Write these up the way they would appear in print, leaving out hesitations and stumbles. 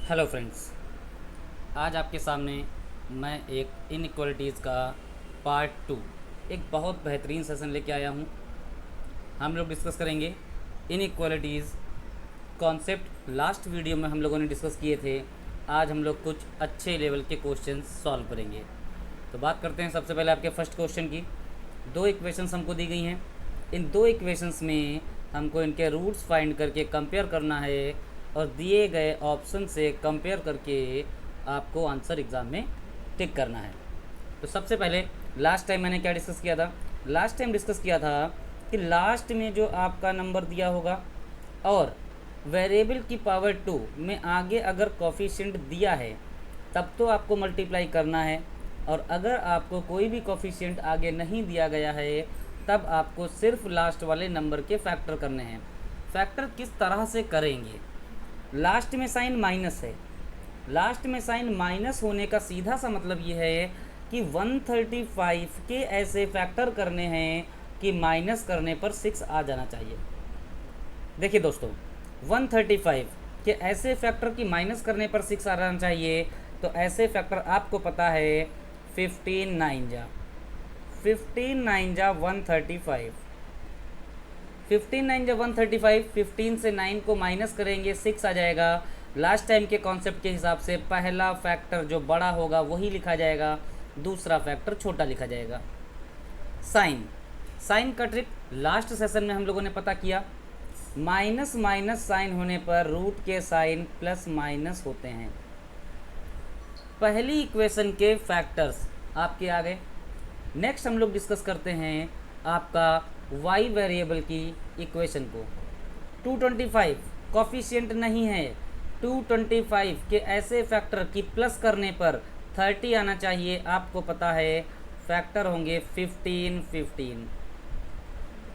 Hello friends, आज आपके सामने मैं एक इनइक्वालिटीज़ का पार्ट 2 एक बहुत बेहतरीन सेशन लेके आया हूँ। हम लोग डिस्कस करेंगे इनइक्वालिटीज़ कॉन्सेप्ट। लास्ट वीडियो में हम लोगों ने डिस्कस किए थे। आज हम लोग कुछ अच्छे लेवल के क्वेश्चंस सॉल्व करेंगे। तो बात करते हैं सबसे पहले आपके फर्स्ट क्वेश्चन की। दो इक्वेशंस हमको दी गई हैं। इन दो इक्वेशंस में हमको इनके रूट्स फाइंड करके कंपेयर करना है और दिए गए ऑप्शन से कंपेयर करके आपको आंसर एग्ज़ाम में टिक करना है। तो सबसे पहले लास्ट टाइम मैंने क्या डिस्कस किया था? लास्ट टाइम डिस्कस किया था कि लास्ट में जो आपका नंबर दिया होगा और वेरिएबल की पावर 2 में आगे अगर कोफिशिएंट दिया है तब तो आपको मल्टीप्लाई करना है, और अगर आपको कोई भी कोफिशिएंट आगे नहीं दिया गया है तब आपको सिर्फ लास्ट वाले नंबर के फैक्टर करने हैं। फैक्टर किस तरह से करेंगे? लास्ट में साइन माइनस है। लास्ट में साइन माइनस होने का सीधा सा मतलब ये है कि 135 के ऐसे फैक्टर करने हैं कि माइनस करने पर 6 आ जाना चाहिए। देखिए दोस्तों, 135 के ऐसे फैक्टर की माइनस करने पर 6 आ जाना चाहिए। तो ऐसे फैक्टर आपको पता है 15 9 जा 135। 15 9 जा 135। 15 से 9 को माइनस करेंगे 6 आ जाएगा। लास्ट टाइम के कॉन्सेप्ट के हिसाब से पहला फैक्टर जो बड़ा होगा वही लिखा जाएगा, दूसरा फैक्टर छोटा लिखा जाएगा। साइन साइन का ट्रिक लास्ट सेशन में हम लोगों ने पता किया। माइनस माइनस साइन होने पर रूट के साइन प्लस माइनस होते हैं। पहली इक्वेशन के फैक्टर्स आपके आ गए। नेक्स्ट हम लोग डिस्कस करते हैं आपका y वेरिएबल की इक्वेशन को। 225 कॉफिशिएंट नहीं है। 225 के ऐसे फैक्टर की प्लस करने पर 30 आना चाहिए। आपको पता है फैक्टर होंगे 15 15।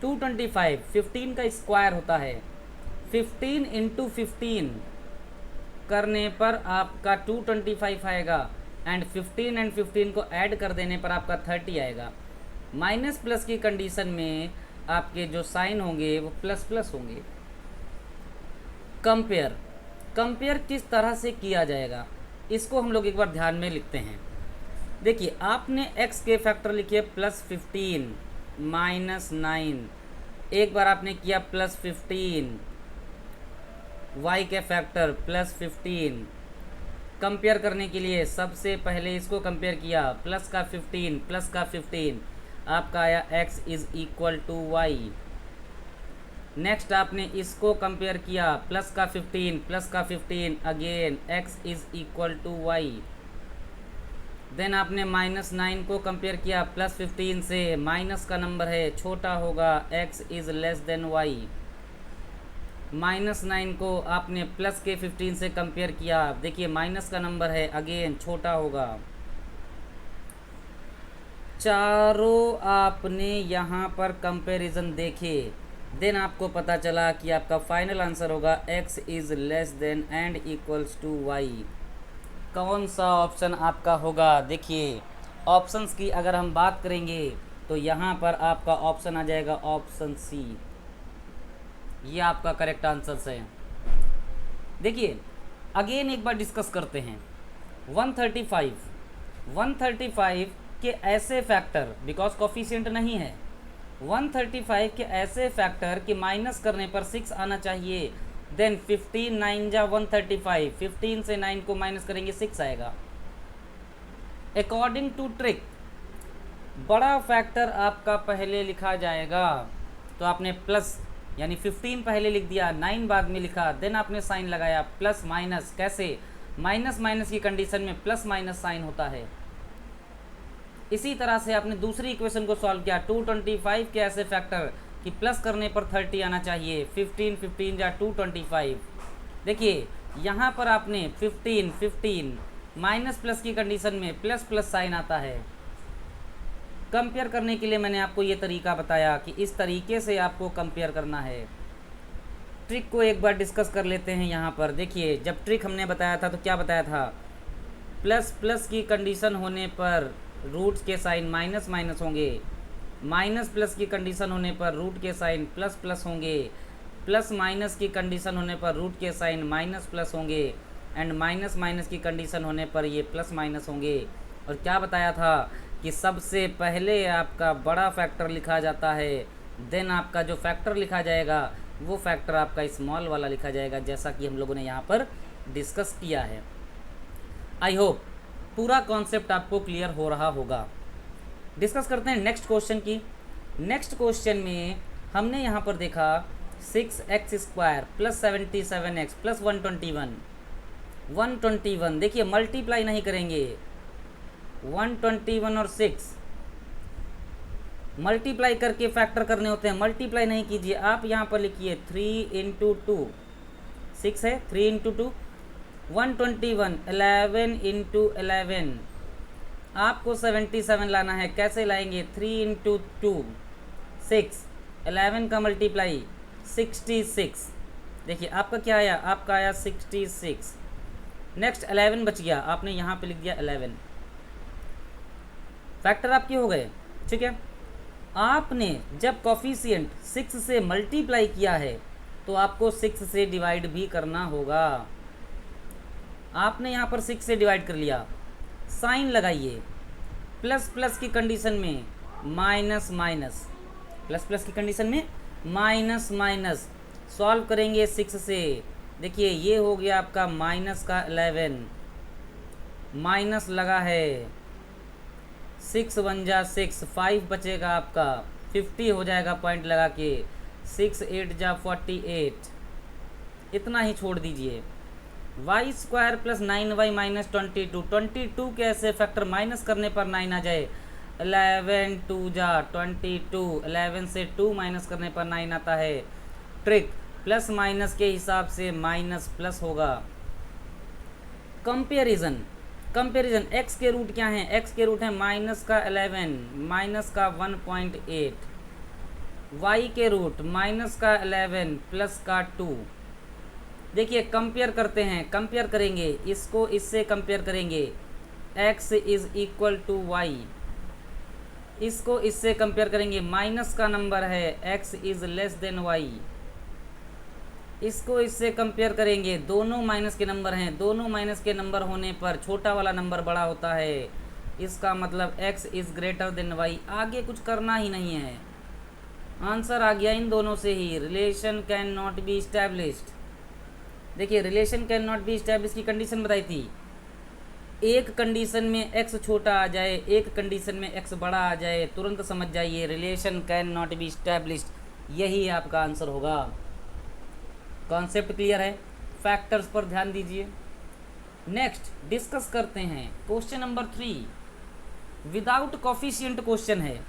225 15 का स्क्वायर होता है। 15 इंटू 15 करने पर आपका 225 आएगा, एंड 15 एंड 15 को ऐड कर देने पर आपका 30 आएगा। माइनस प्लस की कंडीशन में आपके जो साइन होंगे वो प्लस प्लस होंगे। कंपेयर कंपेयर किस तरह से किया जाएगा इसको हम लोग एक बार ध्यान में लिखते हैं। देखिए, आपने x के फैक्टर लिखिए +15 -9। एक बार आपने किया +15, y के फैक्टर +15। कंपेयर करने के लिए सबसे पहले इसको कंपेयर किया, प्लस का 15 आपका आया x is equal to y. Next आपने इसको कंपेयर किया, प्लस का 15 again x is equal to y. Then आपने -9 को कंपेयर किया +15 से, माइनस का नंबर है छोटा होगा, x is less than y। -9 को आपने प्लस के 15 से कंपेयर किया, देखिए माइनस का नंबर है, अगेन छोटा होगा। चारों आपने यहाँ पर कंपैरिजन देखे, देन आपको पता चला कि आपका फाइनल आंसर होगा x is less than and equals to y। कौन सा ऑप्शन आपका होगा? देखिए, ऑप्शंस की अगर हम बात करेंगे तो यहाँ पर आपका ऑप्शन आ जाएगा ऑप्शन सी। ये आपका करेक्ट आंसर है। देखिए, अगेन एक बार डिस्कस करते हैं। 135 के ऐसे फैक्टर, बिकॉज कोफिशिएंट नहीं है, 135 के ऐसे फैक्टर कि माइनस करने पर 6 आना चाहिए। देन 15 9 जा 135, 15 से 9 को माइनस करेंगे 6 आएगा। अकॉर्डिंग टू ट्रिक बड़ा फैक्टर आपका पहले लिखा जाएगा। तो आपने प्लस यानी 15 पहले लिख दिया, 9 बाद में लिखा, देन आपने साइन लगाया प्लस माइनस। कैसे? माइनस माइनस की कंडीशन में प्लस माइनस साइन होता है। इसी तरह से आपने दूसरी इक्वेशन को सॉल्व किया, 225 के ऐसे फैक्टर कि प्लस करने पर 30 आना चाहिए। 15 जा 225। देखिए, यहाँ पर आपने 15 माइनस प्लस की कंडीशन में प्लस प्लस साइन आता है। कंपेयर करने के लिए मैंने आपको ये तरीका बताया कि इस तरीके से आपको कंपेयर करना है। ट्रिक को एक बार डिस्कस कर लेते हैं यहाँ पर। देखिए, जब ट्रिक हमने बताया था तो क्या बताया था? प्लस प्लस की कंडीशन होने पर रूट्स के साइन माइनस माइनस होंगे, माइनस प्लस की कंडीशन होने पर रूट के साइन प्लस प्लस होंगे, प्लस माइनस की कंडीशन होने पर रूट के साइन माइनस प्लस होंगे, एंड माइनस माइनस की कंडीशन होने पर ये प्लस माइनस होंगे। और क्या बताया था कि सबसे पहले आपका बड़ा फैक्टर लिखा जाता है, देन आपका जो फैक्टर लिखा जाएगा वो फैक्टर आपका स्मॉल वाला लिखा जाएगा, जैसा कि हम लोगों ने यहाँ पर डिस्कस किया है। आई होप पूरा कॉन्सेप्ट आपको क्लियर हो रहा होगा। डिस्कस करते हैं नेक्स्ट क्वेश्चन की। नेक्स्ट क्वेश्चन में हमने यहाँ पर देखा 6x² प्लस 77x प्लस 121 देखिए मल्टीप्लाई नहीं करेंगे, 121 और 6 मल्टीप्लाई करके फैक्टर करने होते हैं, मल्टीप्लाई नहीं कीजिए। आप यहाँ पर लिखिए 3 इंटू 2, 6 है, 3 इंटू 2 121, 11 इंटू 11 आपको 77 लाना है। कैसे लाएंगे? 3 इंटू 2 6, 11 का मल्टीप्लाई 66। देखिए आपका क्या आया? आपका आया 66। नेक्स्ट 11 बच गया, आपने यहाँ पे लिख दिया 11। फैक्टर आपके हो गए, ठीक है। आपने जब कॉफिशिएंट 6 से मल्टीप्लाई किया है तो आपको 6 से डिवाइड भी करना होगा। आपने यहाँ पर 6 से डिवाइड कर लिया, साइन लगाइए, प्लस प्लस की कंडीशन में माइनस माइनस, प्लस प्लस की कंडीशन में माइनस माइनस, सॉल्व करेंगे 6 से। देखिए ये हो गया आपका माइनस का 11, माइनस लगा है 6 1 जा 6, 5 बचेगा आपका, 50 हो जाएगा पॉइंट लगा के, 6 8 जा 48, इतना ही छोड़ दीजिए। y² प्लस 9y माइनस 22 के ऐसे फैक्टर माइनस करने पर 9 आ जाए। 11 2 जा 22, 11 से 2 माइनस करने पर 9 आता है। ट्रिक प्लस माइनस के हिसाब से माइनस प्लस होगा। कंपेरिजन, कंपेरिजन x के रूट क्या हैं? x के रूट है माइनस का 11, माइनस का 1.8, y के रूट माइनस का 11 प्लस का 2। देखिए कंपेयर करते हैं, कंपेयर करेंगे, इसको इससे कंपेयर करेंगे, x is equal to y, इसको इससे कंपेयर करेंगे, माइनस का नंबर है, x is less than y, इसको इससे कंपेयर करेंगे, दोनों माइनस के नंबर हैं, दोनों माइनस के नंबर होने पर छोटा वाला नंबर बड़ा होता है, इसका मतलब x is greater than y। आगे कुछ करना ही नहीं है, आंसर आ गया इन दोनों से ही। Relation can not be established. देखिए relation can not be establish की कंडीशन बताई थी, एक कंडीशन में x छोटा आ जाए, एक कंडीशन में x बड़ा आ जाए, तुरंत समझ जाइए relation can not be established, यही आपका आंसर होगा। कॉन्सेप्ट क्लियर है? फैक्टर्स पर ध्यान दीजिए। नेक्स्ट डिस्कस करते हैं question number 3। Without coefficient question है,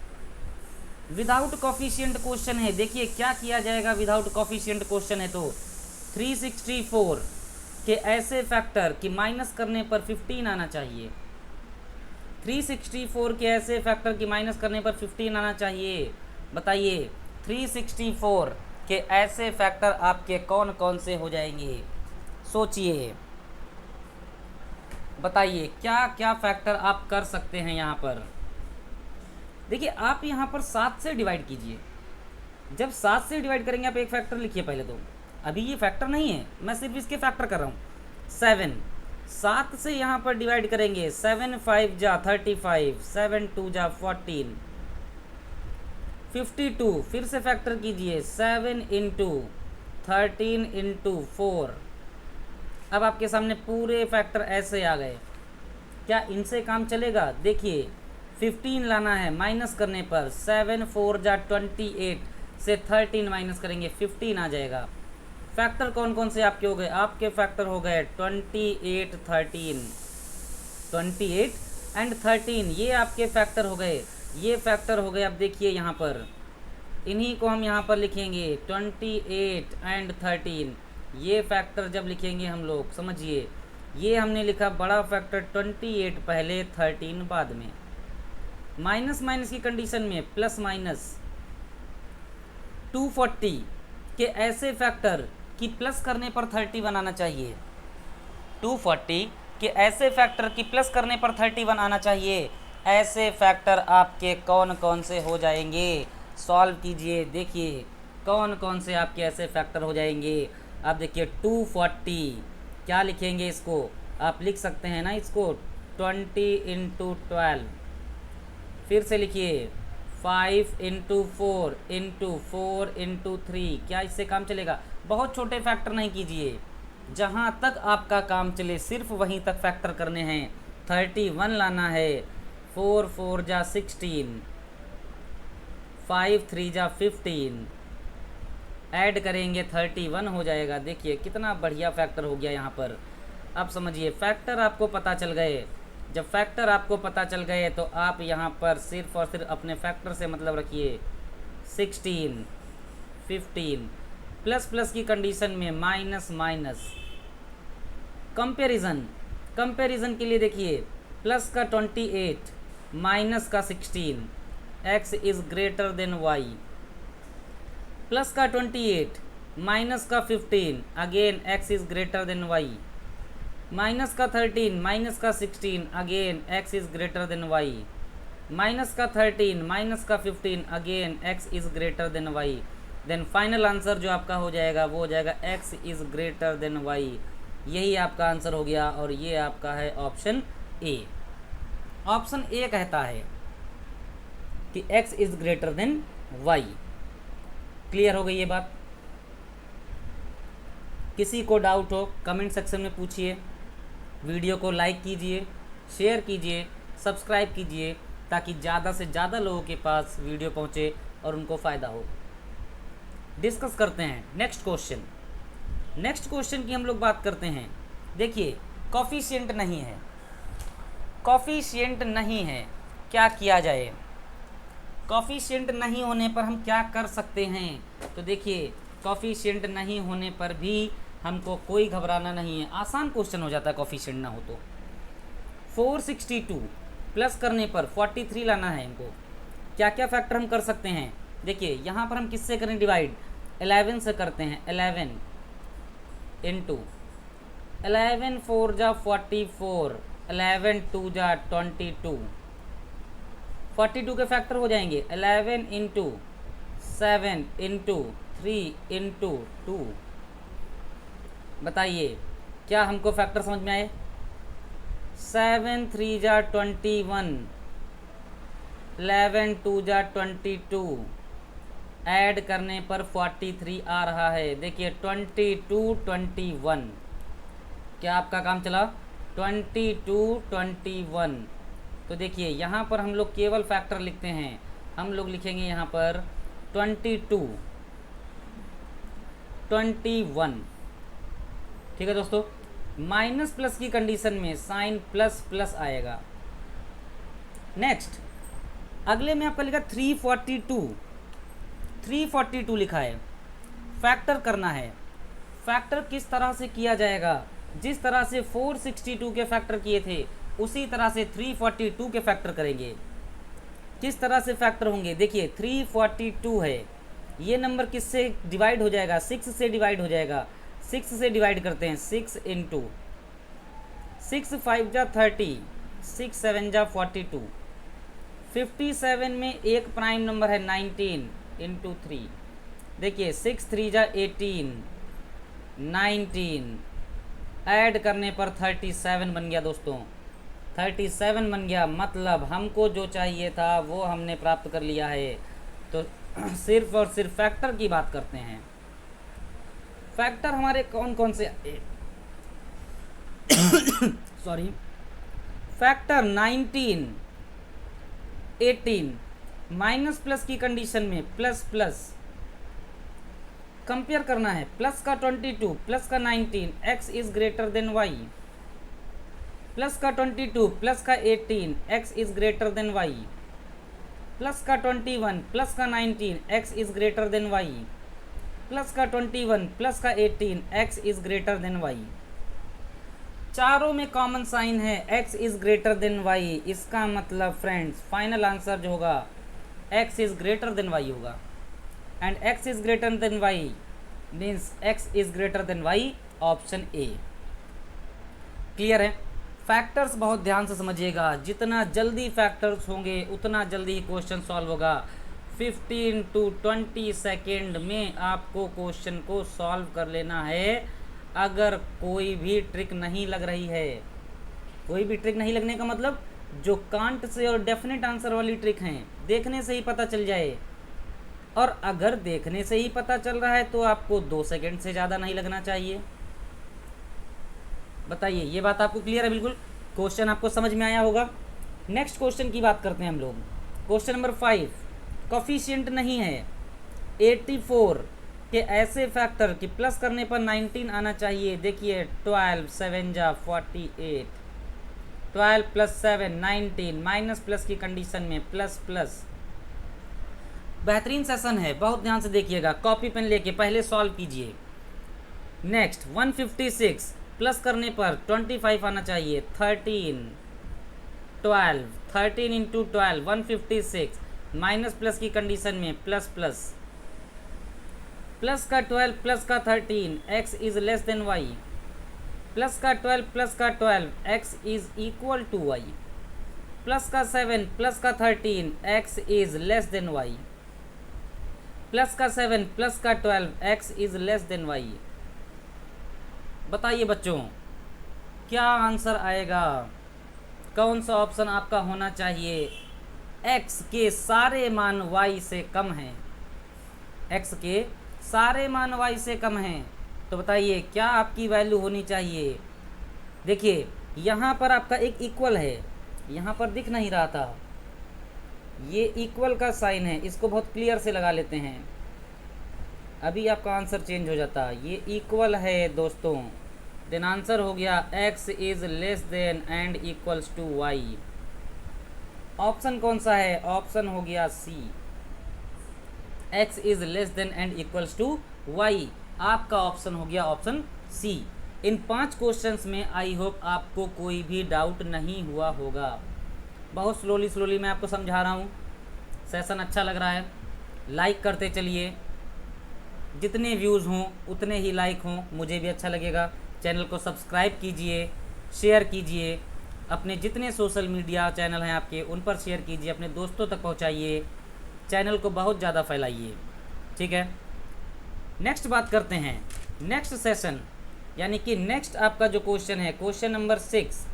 विदाउट कॉफिशिएंट क्वेश्चन है। देखिए क्या किया जाएगा विदाउट कॉफिशिएंट क्वेश्चन है तो 364 के ऐसे फैक्टर कि माइनस करने पर 15 आना चाहिए, 364 के ऐसे फैक्टर की माइनस करने पर 15 आना चाहिए। बताइए 364 के ऐसे फैक्टर आपके कौन कौन से हो जाएंगे? सोचिए, बताइए क्या क्या फैक्टर आप कर सकते हैं यहाँ पर। देखिए आप यहाँ पर 7 से डिवाइड कीजिए, जब 7 से डिवाइड करेंगे आप एक फैक्टर लिखिए पहले तो, अभी ये फैक्टर नहीं है, मैं सिर्फ इसके फैक्टर कर रहा हूँ। 7 7 से यहाँ पर डिवाइड करेंगे, 7 5 जा 35, 7 2 जा 14, 52 फिर से फैक्टर कीजिए, 7 इंटू 13 इंटू 4। अब आपके सामने पूरे फैक्टर ऐसे आ गए। क्या इनसे काम चलेगा? देखिए 15 लाना है माइनस करने पर, 7 4 जा 28 से 13 माइनस करेंगे 15 आ जाएगा। फैक्टर कौन कौन से आपके हो गए? आपके फैक्टर हो गए 28 13, 28 एंड 13, ये आपके फैक्टर हो गए, ये फैक्टर हो गए। अब देखिए यहाँ पर इन्हीं को हम यहाँ पर लिखेंगे 28 एंड 13, ये फैक्टर जब लिखेंगे हम लोग समझिए, ये हमने लिखा बड़ा फैक्टर 28 पहले 13 बाद में, माइनस माइनस की कंडीशन में प्लस माइनस। 240 के ऐसे फैक्टर कि प्लस करने पर 31 आना चाहिए, 240 के ऐसे फैक्टर कि प्लस करने पर 31 आना चाहिए। ऐसे फैक्टर आपके कौन कौन से हो जाएंगे? सॉल्व कीजिए, देखिए कौन कौन से आपके ऐसे फैक्टर हो जाएंगे। अब देखिए 240 क्या लिखेंगे इसको, आप लिख सकते हैं ना इसको 20 इंटू 12, फिर से लिखिए 5 इंटू 4 इंटू 4 इंटू 3। क्या इससे काम चलेगा? बहुत छोटे फैक्टर नहीं कीजिए, जहाँ तक आपका काम चले सिर्फ वहीं तक फैक्टर करने हैं। 31 लाना है, 4 4 जा 16, 5 3 जा 15, ऐड करेंगे 31 हो जाएगा। देखिए कितना बढ़िया फैक्टर हो गया यहाँ पर। अब समझिए फैक्टर आपको पता चल गए। जब फैक्टर आपको पता चल गए तो आप यहाँ पर सिर्फ और सिर्फ अपने फैक्टर से मतलब रखिए। 16, 15, प्लस प्लस की कंडीशन में माइनस माइनस, कंपैरिजन, कंपैरिजन के लिए देखिए प्लस का 28 माइनस का 16, x is greater than y, plus का 28 माइनस का 15 again x is greater than y, minus का 13 माइनस का 16 again x is greater than y, minus का 13 माइनस का 15 again x is greater than y। Then final answer जो आपका हो जाएगा वो हो जाएगा x is greater than y। यही आपका आंसर हो गया और ये आपका है ऑप्शन ए। ऑप्शन ए कहता है कि x is greater than y। Clear हो गई ये बात? किसी को डाउट हो कमेंट सेक्शन में पूछिए। वीडियो को लाइक कीजिए, शेयर कीजिए, सब्सक्राइब कीजिए ताकि ज़्यादा से ज़्यादा लोगों के पास वीडियो पहुँचे और उनको फ़ायदा हो। डिस्कस करते हैं नेक्स्ट क्वेश्चन। नेक्स्ट क्वेश्चन की हम लोग बात करते हैं। देखिए कॉफिशिएंट नहीं है, कॉफिशिएंट नहीं है, क्या किया जाए? कॉफिशिएंट नहीं होने पर हम क्या कर सकते हैं? तो देखिए कॉफिशिएंट नहीं होने पर भी हमको कोई घबराना नहीं है, आसान क्वेश्चन हो जाता है कॉफिशिएंट ना हो तो। 462 प्लस करने पर 43 लाना है इनको। क्या क्या फैक्टर हम कर सकते हैं? देखिए यहाँ पर हम किससे करें डिवाइड? 11 से करते हैं। 11 इंटू 11 4 जा 44, 11 2 जा 22, 42 के फैक्टर हो जाएंगे। 11 इंटू 7 इंटू 3 इंटू 2। बताइए क्या हमको फैक्टर समझ में आए? 7 3 जा 21, 11 2 जा 22, ऐड करने पर 43 आ रहा है। देखिए 22 21, क्या आपका काम चला? 22 21। तो देखिए यहाँ पर हम लोग केवल फैक्टर लिखते हैं। हम लोग लिखेंगे यहाँ पर 22 21। ठीक है दोस्तों, माइनस प्लस की कंडीशन में साइन प्लस प्लस आएगा। नेक्स्ट अगले में आपका लिखा 342 लिखा है, फैक्टर करना है। फैक्टर किस तरह से किया जाएगा? जिस तरह से 462 के फैक्टर किए थे उसी तरह से 342 के फैक्टर करेंगे। किस तरह से फैक्टर होंगे? देखिए 342 है, ये नंबर किससे डिवाइड हो जाएगा? 6 से डिवाइड हो जाएगा। 6 से डिवाइड करते हैं। 6 इंटू 6 5 जा 30, 6 7 जा 42, 57 में एक प्राइम नंबर है 19 इंटू 3। देखिए 6 3 जा 18, 19, ऐड करने पर 37 बन गया दोस्तों। 37 बन गया, मतलब हमको जो चाहिए था वो हमने प्राप्त कर लिया है। तो सिर्फ और सिर्फ फैक्टर की बात करते हैं। फैक्टर हमारे कौन कौन से सॉरी, फैक्टर 19 18, माइनस प्लस की कंडीशन में प्लस प्लस कंपेयर करना है। प्लस का 22 प्लस का 19, x is greater than y, plus का 22 प्लस का 18, x is greater than y, plus का 21 प्लस का 19, x is greater than y, plus का 21 प्लस का 18, x is greater than y। चारों में कॉमन साइन है, x is greater than y। इसका मतलब फ्रेंड्स फाइनल आंसर जो होगा x is greater than y होगा। And x is greater than y means x is greater than y, option A. Clear है? Factors बहुत ध्यान से समझिएगा, जितना जल्दी फैक्टर्स होंगे उतना जल्दी ही क्वेश्चन सॉल्व होगा। 15 to 20 सेकेंड में आपको क्वेश्चन को सॉल्व कर लेना है अगर कोई भी ट्रिक नहीं लग रही है, कोई भी ट्रिक नहीं लगने का मतलब जो कांट से और डेफिनेट आंसर वाली ट्रिक हैं, देखने से ही पता चल जाए। और अगर देखने से ही पता चल रहा है तो आपको 2 सेकंड से ज़्यादा नहीं लगना चाहिए। बताइए, ये बात आपको क्लियर है? बिल्कुल, क्वेश्चन आपको समझ में आया होगा। नेक्स्ट क्वेश्चन की बात करते हैं हम लोग। क्वेश्चन नंबर 5, कॉफिशिएंट नहीं है 84 के ऐसे फैक्टर कि प्लस करने पर 19 आना चाहिए। देखिए 12 7 जा 48, 12 प्लस 7 19, माइनस प्लस की कंडीशन में प्लस प्लस। बेहतरीन सेशन है, बहुत ध्यान से देखिएगा, कॉपी पेन लेके पहले सॉल्व कीजिए। नेक्स्ट 156 प्लस करने पर 25 आना चाहिए। 13 12 13 इंटू 12 156, माइनस प्लस की कंडीशन में प्लस प्लस। प्लस का 12 प्लस का 13 x is less than y, plus का 12 प्लस का 12 x is equal to y, plus का 7 प्लस का 13 x is less than y, plus का 7 प्लस का 12 x is less than y। बताइए बच्चों, क्या आंसर आएगा? कौन सा ऑप्शन आपका होना चाहिए? x के सारे मान y से कम हैं, x के सारे मान y से कम हैं, तो बताइए क्या आपकी वैल्यू होनी चाहिए? देखिए यहाँ पर आपका एक इक्वल है, यहाँ पर दिख नहीं रहा था, ये इक्वल का साइन है, इसको बहुत क्लियर से लगा लेते हैं, अभी आपका आंसर चेंज हो जाता। ये इक्वल है दोस्तों, देन आंसर हो गया x is less than and equals to y। Option कौन सा है? ऑप्शन हो गया C, x is less than and equals to y। आपका ऑप्शन हो गया ऑप्शन सी। इन 5 क्वेश्चंस में आई होप आपको कोई भी डाउट नहीं हुआ होगा। बहुत स्लोली मैं आपको समझा रहा हूँ, सेशन अच्छा लग रहा है, लाइक करते चलिए, जितने व्यूज़ हों उतने ही लाइक हों, मुझे भी अच्छा लगेगा। चैनल को सब्सक्राइब कीजिए, शेयर कीजिए, अपने जितने सोशल मीडिया चैनल हैं आपके उन पर शेयर कीजिए, अपने दोस्तों तक पहुंचाइए, चैनल को बहुत ज़्यादा फैलाइए, ठीक है। नेक्स्ट बात करते हैं, नेक्स्ट सेशन यानी कि नेक्स्ट आपका जो क्वेश्चन है क्वेश्चन नंबर 6,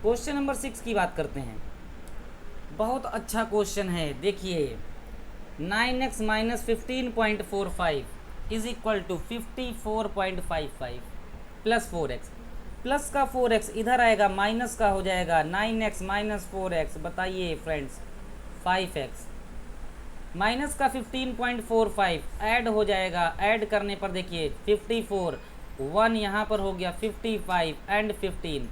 क्वेश्चन नंबर 6 की बात करते हैं। बहुत अच्छा क्वेश्चन है, देखिए 9x minus 15.45 is equal to 54.55 plus 4x, plus का 4x इधर आएगा, माइनस का हो जाएगा 9x माइनस 4x। बताइए फ्रेंड्स 5x, माइनस का 15.45 ऐड हो जाएगा, ऐड करने पर देखिए 54, 1 यहाँ पर हो गया 55 एंड 15,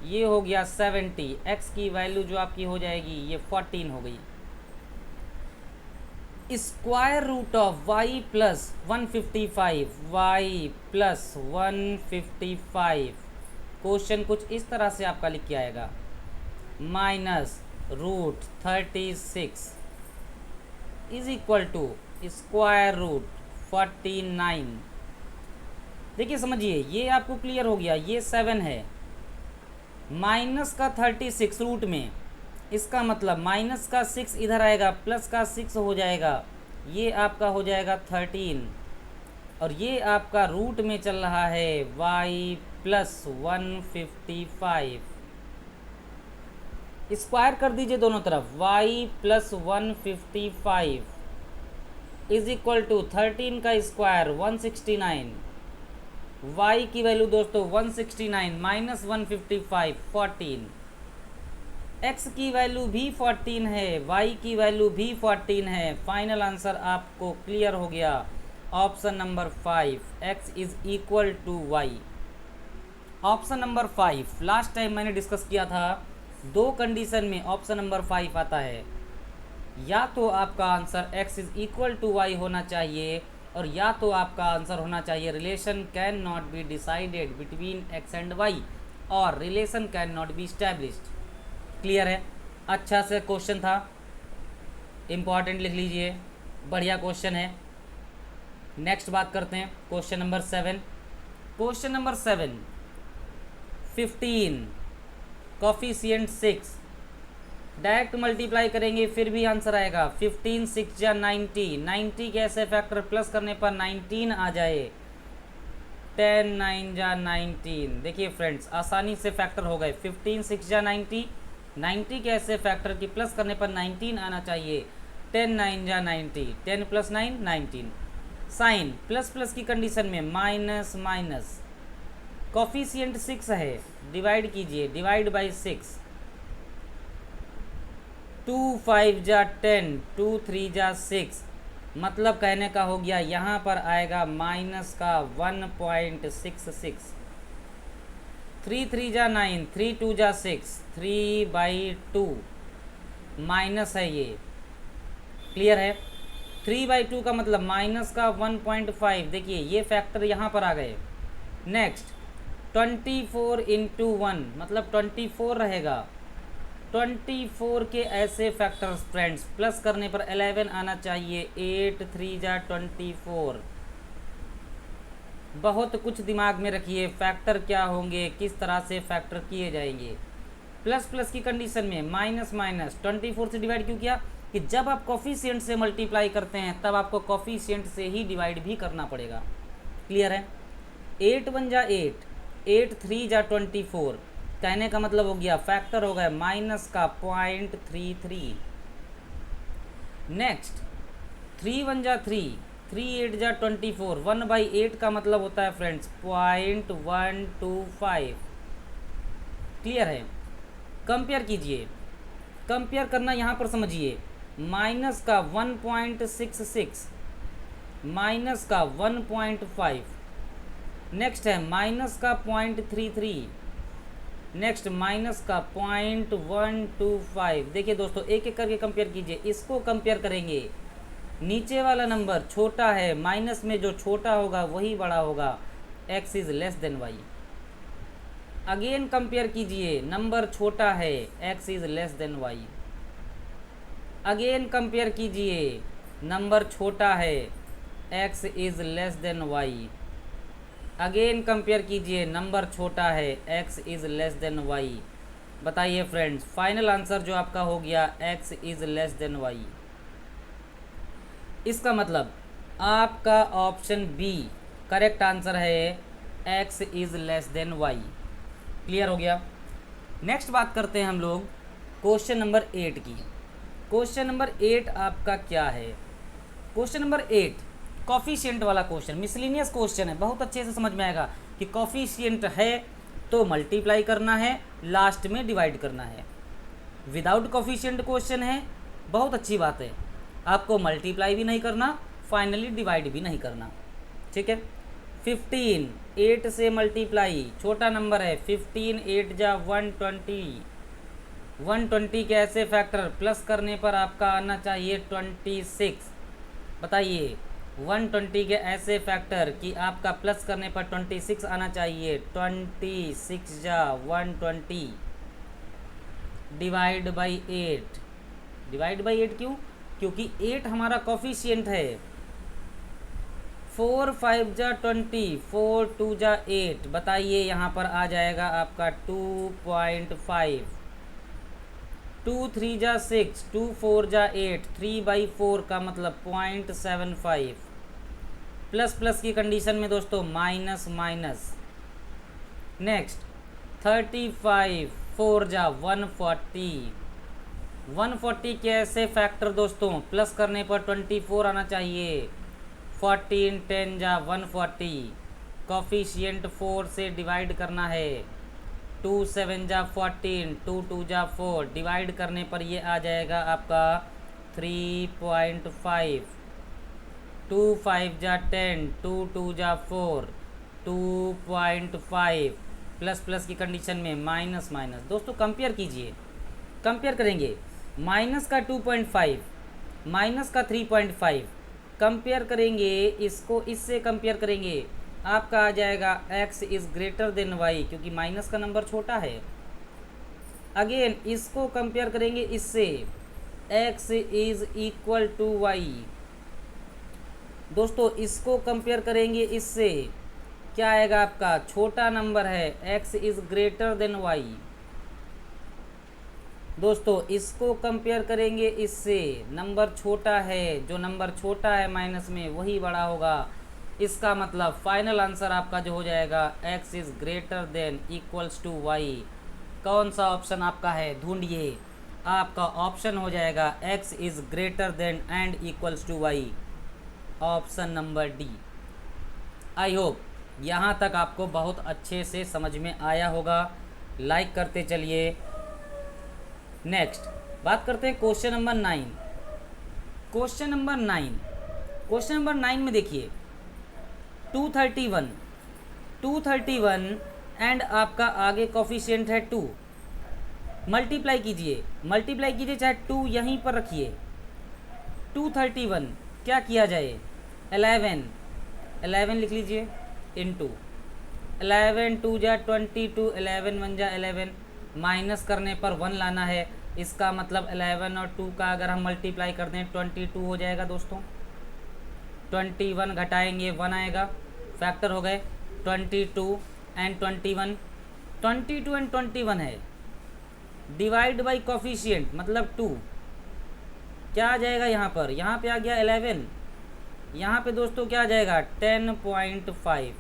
ये हो गया 70। x की वैल्यू जो आपकी हो जाएगी ये 14 हो गई। Square root of y plus 155, y plus 155, question कुछ इस तरह से आपका लिख के आएगा, minus root 36 is equal to square root 49। देखिए समझिए, ये आपको क्लियर हो गया, ये 7 है, माइनस का 36 रूट में, इसका मतलब माइनस का 6 इधर आएगा, प्लस का 6 हो जाएगा, ये आपका हो जाएगा 13, और ये आपका रूट में चल रहा है y प्लस 155। स्क्वायर कर दीजिए दोनों तरफ, y plus 155 is equal to 13 का स्क्वायर 169, y की वैल्यू दोस्तों 169 माइनस 155 14, x की वैल्यू भी 14 है, y की वैल्यू भी 14 है। फाइनल आंसर आपको क्लियर हो गया, option number 5, x is equal to y। Option number 5 last time मैंने डिस्कस किया था, 2 कंडीशन में ऑप्शन नंबर 5 आता है, या तो आपका answer x is equal to y होना चाहिए, और या तो आपका आंसर होना चाहिए relation can not B decided between x and y, और relation can not be established. Clear है? अच्छा से क्वेश्चन था, इम्पॉर्टेंट लिख लीजिए, बढ़िया क्वेश्चन है। नेक्स्ट बात करते हैं question number 7। Question number 7, 15 coefficient 6, direct multiply करेंगे फिर भी आंसर आएगा। 15 6 या 90, 90 के ऐसे फैक्टर प्लस करने पर 19 आ जाए, 10 9 जा 19। देखिए फ्रेंड्स आसानी से फैक्टर हो गए। 15 6 जा 90, 90 के ऐसे फैक्टर की प्लस करने पर 19 आना चाहिए। 10 9 जा 90, 10 + 9 19। साइन प्लस प्लस की कंडीशन में माइनस माइनस, कॉफिशिएंट 6 है, डिवाइड कीजिए, डिवाइड बाई 6। 2 5 जा 10, 2 3 जा 6, मतलब कहने का हो गया यहाँ पर आएगा माइनस का 1.66। 3 3 जा 9, 3 2 जा 6, 3/2 माइनस है ये, क्लियर है। 3/2 का मतलब माइनस का 1.5। देखिए ये फैक्टर यहाँ पर आ गए। नेक्स्ट 24 × 1 मतलब 24 रहेगा। 24 के ऐसे फैक्टर्स फ्रेंड्स प्लस करने पर 11 आना चाहिए। 8 3 जा 24। बहुत कुछ दिमाग में रखिए, फैक्टर क्या होंगे, किस तरह से फैक्टर किए जाएंगे। प्लस प्लस की कंडीशन में माइनस माइनस, 24 से डिवाइड क्यों किया कि जब आप कॉफिशिएंट से मल्टीप्लाई करते हैं तब आपको कॉफिशिएंट से ही डिवाइड भी करना पड़ेगा, क्लियर है। 8 1 जा 8, 8 3 जा 24, कहने का मतलब हो गया फैक्टर हो गया माइनस का 0.33। नेक्स्ट 3 1 जा 3, 3 8 जा 24, 1/8 का मतलब होता है फ्रेंड्स 0.125, क्लियर है। कंपेयर कीजिए, कंपेयर करना यहाँ पर समझिए, माइनस का 1.66, माइनस का 1.5, नेक्स्ट है माइनस का 0.33, नेक्स्ट माइनस का 0.125। देखिए दोस्तों एक एक करके कंपेयर कीजिए। इसको कंपेयर करेंगे, नीचे वाला नंबर छोटा है, माइनस में जो छोटा होगा वही बड़ा होगा, x is less than y। Again compare कीजिए, नंबर छोटा है, x is less than y। Again compare कीजिए, नंबर छोटा है, x is less than y। Again compare कीजिए, नंबर छोटा है, x is less than y। बताइए फ्रेंड्स फाइनल आंसर जो आपका हो गया x is less than y। इसका मतलब आपका ऑप्शन बी करेक्ट आंसर है, x is less than y। Clear हो गया। नेक्स्ट बात करते हैं हम लोग क्वेश्चन नंबर 8 की। क्वेश्चन नंबर 8 आपका क्या है? क्वेश्चन नंबर 8 कॉफिशिएंट वाला क्वेश्चन, मिसलिनियस क्वेश्चन है, बहुत अच्छे से समझ में आएगा कि कॉफिशिएंट है तो मल्टीप्लाई करना है, लास्ट में डिवाइड करना है। विदाउट कॉफिशिएंट क्वेश्चन है, बहुत अच्छी बात है, आपको मल्टीप्लाई भी नहीं करना, फाइनली डिवाइड भी नहीं करना, ठीक है। 15 8 से मल्टीप्लाई, छोटा नंबर है, 15 8 जा 120, 120 के ऐसे फैक्टर प्लस करने पर आपका आना चाहिए 26। बताइए 120 के ऐसे फैक्टर कि आपका प्लस करने पर 26 आना चाहिए। 26 जा 120 डिवाइड बाई 8। डिवाइड बाई 8 क्यों? क्योंकि 8 हमारा कॉफिशिएंट है। 4 5 जा 20, 4 2 जा 8। बताइए यहाँ पर आ जाएगा आपका 2.5। 2 3 जा 6, 2 4 जा 8, 3/4 का मतलब 0.75। प्लस प्लस की कंडीशन में दोस्तों माइनस माइनस। नेक्स्ट 35 4 जा 140, 140 के ऐसे फैक्टर दोस्तों प्लस करने पर 24 आना चाहिए। 14 10 जा 140, कॉफिशिएंट 4 से डिवाइड करना है। 2 7 जा 14, 2 2 जा 4, डिवाइड करने पर ये आ जाएगा आपका 3.5। 2 5 जा 10, 2 2 जा 4, 2.5। प्लस प्लस की कंडीशन में माइनस माइनस। दोस्तों कंपेयर कीजिए, कंपेयर करेंगे, माइनस का 2.5 माइनस का 3.5 कंपेयर करेंगे, इसको इससे कंपेयर करेंगे, आपका आ जाएगा x is greater than y, क्योंकि माइनस का नंबर छोटा है। अगेन इसको कंपेयर करेंगे इससे, x is equal to y। दोस्तों इसको कंपेयर करेंगे इससे, क्या आएगा आपका, छोटा नंबर है, x is greater than y। दोस्तों इसको कंपेयर करेंगे इससे, नंबर छोटा है, जो नंबर छोटा है माइनस में वही बड़ा होगा, इसका मतलब फाइनल आंसर आपका जो हो जाएगा x is greater than equals to y। कौन सा ऑप्शन आपका है ढूंढिए। आपका ऑप्शन हो जाएगा x is greater than and equals to y, option number D. I hope यहाँ तक आपको बहुत अच्छे से समझ में आया होगा। लाइक करते चलिए। नेक्स्ट बात करते हैं question number 9। Question number 9, question number 9 में देखिए 231 एंड आपका आगे कोफिशिएंट है 2। मल्टीप्लाई कीजिए चाहे 2 यहीं पर रखिए। 231 क्या किया जाए, 11 लिख लीजिए इंटू 11 2 जा 22, 11 1 जा 11, माइनस करने पर 1 लाना है। इसका मतलब 11 और 2 का अगर हम मल्टीप्लाई कर दें 22 हो जाएगा दोस्तों। 21 घटाएंगे 1 आएगा, फैक्टर हो गए 22 एंड 21। 22 एंड 21 है, डिवाइड बाई कोफिशिएंट मतलब 2, क्या आ जाएगा यहाँ पर, यहाँ पे आ गया 11, यहाँ पे दोस्तों क्या आ जाएगा 10.5।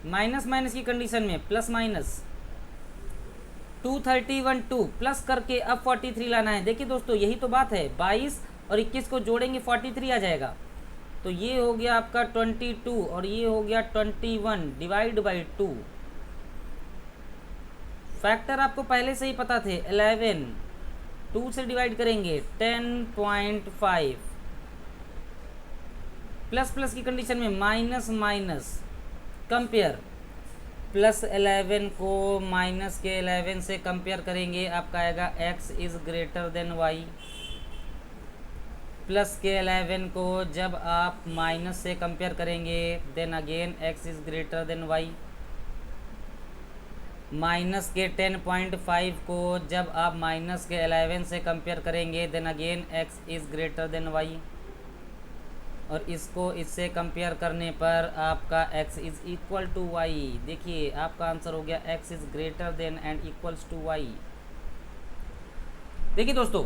माइनस माइनस की कंडीशन में प्लस माइनस 231 2 प्लस करके अब 43 लाना है। देखिए दोस्तों यही तो बात है, 22 और 21 को जोड़ेंगे 43 आ जाएगा। तो ये हो गया आपका 22 और ये हो गया 21 डिवाइड बाई 2। फैक्टर आपको पहले से ही पता थे, 11 2 से डिवाइड करेंगे 10.5, प्लस प्लस की कंडीशन में माइनस माइनस कंपेयर, प्लस 11 को माइनस के 11 से कंपेयर करेंगे, आपका आएगा x is greater than y। Plus के 11 को जब आप माइनस से कंपेयर करेंगे then again x is greater than y। Minus के 10.5 को जब आप माइनस के 11 से कंपेयर करेंगे then again x is greater than y। और इसको इससे कंपेयर करने पर आपका x is equal to y। देखिए आपका आंसर हो गया x is greater than and equals to y। देखिए दोस्तों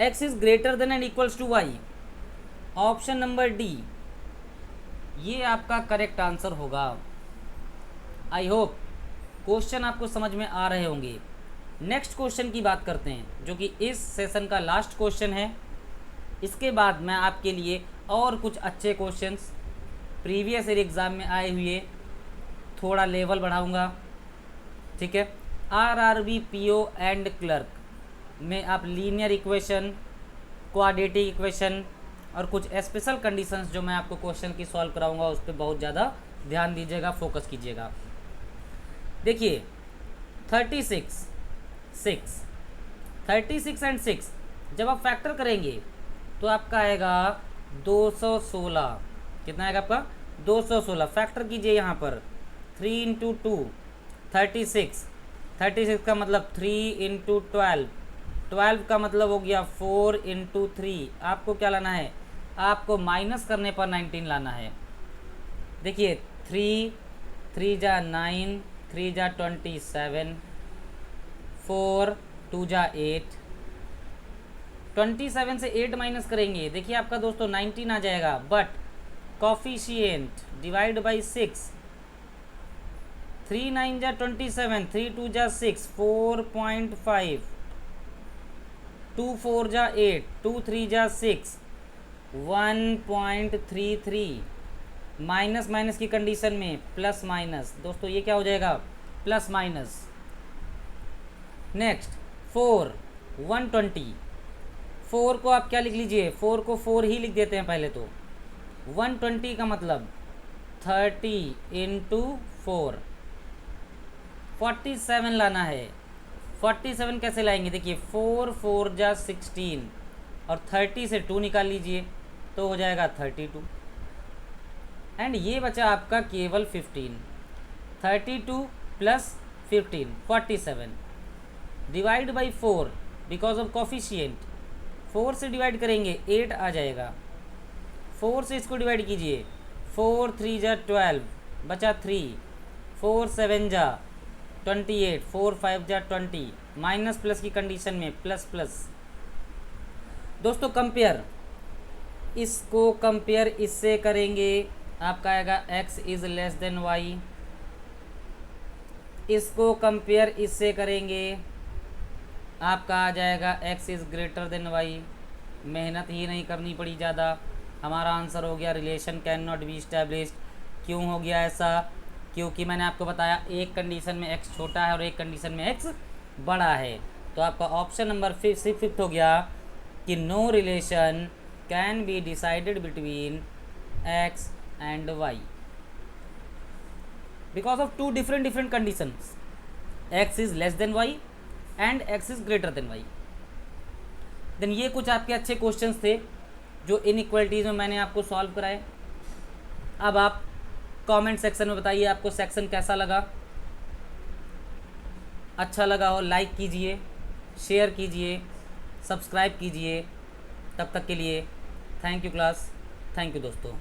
x is greater than and equals to y, option number D ये आपका करेक्ट आंसर होगा। आई होप क्वेश्चन आपको समझ में आ रहे होंगे। नेक्स्ट क्वेश्चन की बात करते हैं जो कि इस सेशन का लास्ट क्वेश्चन है। इसके बाद मैं आपके लिए और कुछ अच्छे क्वेश्चंस प्रीवियस ईयर एग्ज़ाम में आए हुए थोड़ा लेवल बढ़ाऊंगा, ठीक है। आरआरबी पीओ एंड क्लर्क में आप लीनियर इक्वेशन, क्वाड्रेटिक इक्वेशन और कुछ स्पेशल कंडीशंस जो मैं आपको क्वेश्चन की सॉल्व कराऊंगा उस पर बहुत ज़्यादा ध्यान दीजिएगा, फोकस कीजिएगा। देखिए 36 एंड 6 जब आप फैक्टर करेंगे तो आपका आएगा 216। कितना आएगा आपका 216। फैक्टर कीजिए यहाँ पर 3 इंटू 2 36 का मतलब 3 इंटू 12 का मतलब हो गया 4 इंटू 3। आपको क्या लाना है, आपको माइनस करने पर 19 लाना है। देखिए 3 जा 9, 3 जा 27, 4 2 जा 8, 27 से 8 माइनस करेंगे, देखिए आपका दोस्तों 19 आ जाएगा। बट कॉफिशिएंट डिवाइड बाई 6, 3 9 जा 27, 3 2 जा 6, 4.5, 2 4 जा 8, 2 3 जा 6, 1.33। माइनस माइनस की कंडीशन में प्लस माइनस, दोस्तों ये क्या हो जाएगा प्लस माइनस। नेक्स्ट 4 120, 4 को आप क्या लिख लीजिए, 4 को 4 ही लिख देते हैं पहले तो। 120 का मतलब 30 इंटू 4, 47 लाना है। 47 कैसे लाएंगे, देखिए 4 4 जा 16 और 30 से 2 निकाल लीजिए तो हो जाएगा 32। एंड ये बचा आपका केवल 15। 32 plus 15 47 divide by 4 because of coefficient. 4 से डिवाइड करेंगे 8 आ जाएगा। 4 से इसको डिवाइड कीजिए, 4 3 जा 12 बचा 3, 4 7 जा 28, 4 5 जा 20, माइनस प्लस की कंडीशन में प्लस प्लस। दोस्तों कंपेयर, इसको कंपेयर इससे करेंगे आपका आएगा x is less than y. इसको कंपेयर इससे करेंगे, आपका आ जाएगा x is greater than y. मेहनत ही नहीं करनी पड़ी ज़्यादा, हमारा आंसर हो गया relation can not be established. क्यों हो गया ऐसा? क्योंकि मैंने आपको बताया एक कंडीशन में एक्स छोटा है और एक कंडीशन में एक्स बड़ा है। तो आपका ऑप्शन नंबर फिफ्थ हो गया कि no relation can be decided between x and y because of two different conditions, x is less than y and x is greater than y. Then ये कुछ आपके अच्छे क्वेश्चंस थे जो इनइक्वालिटीज़ में मैंने आपको सॉल्व कराए। अब आप कमेंट सेक्शन में बताइए आपको सेक्शन कैसा लगा। अच्छा लगा हो लाइक कीजिए, शेयर कीजिए, सब्सक्राइब कीजिए। तब तक के लिए thank you class, thank you दोस्तों।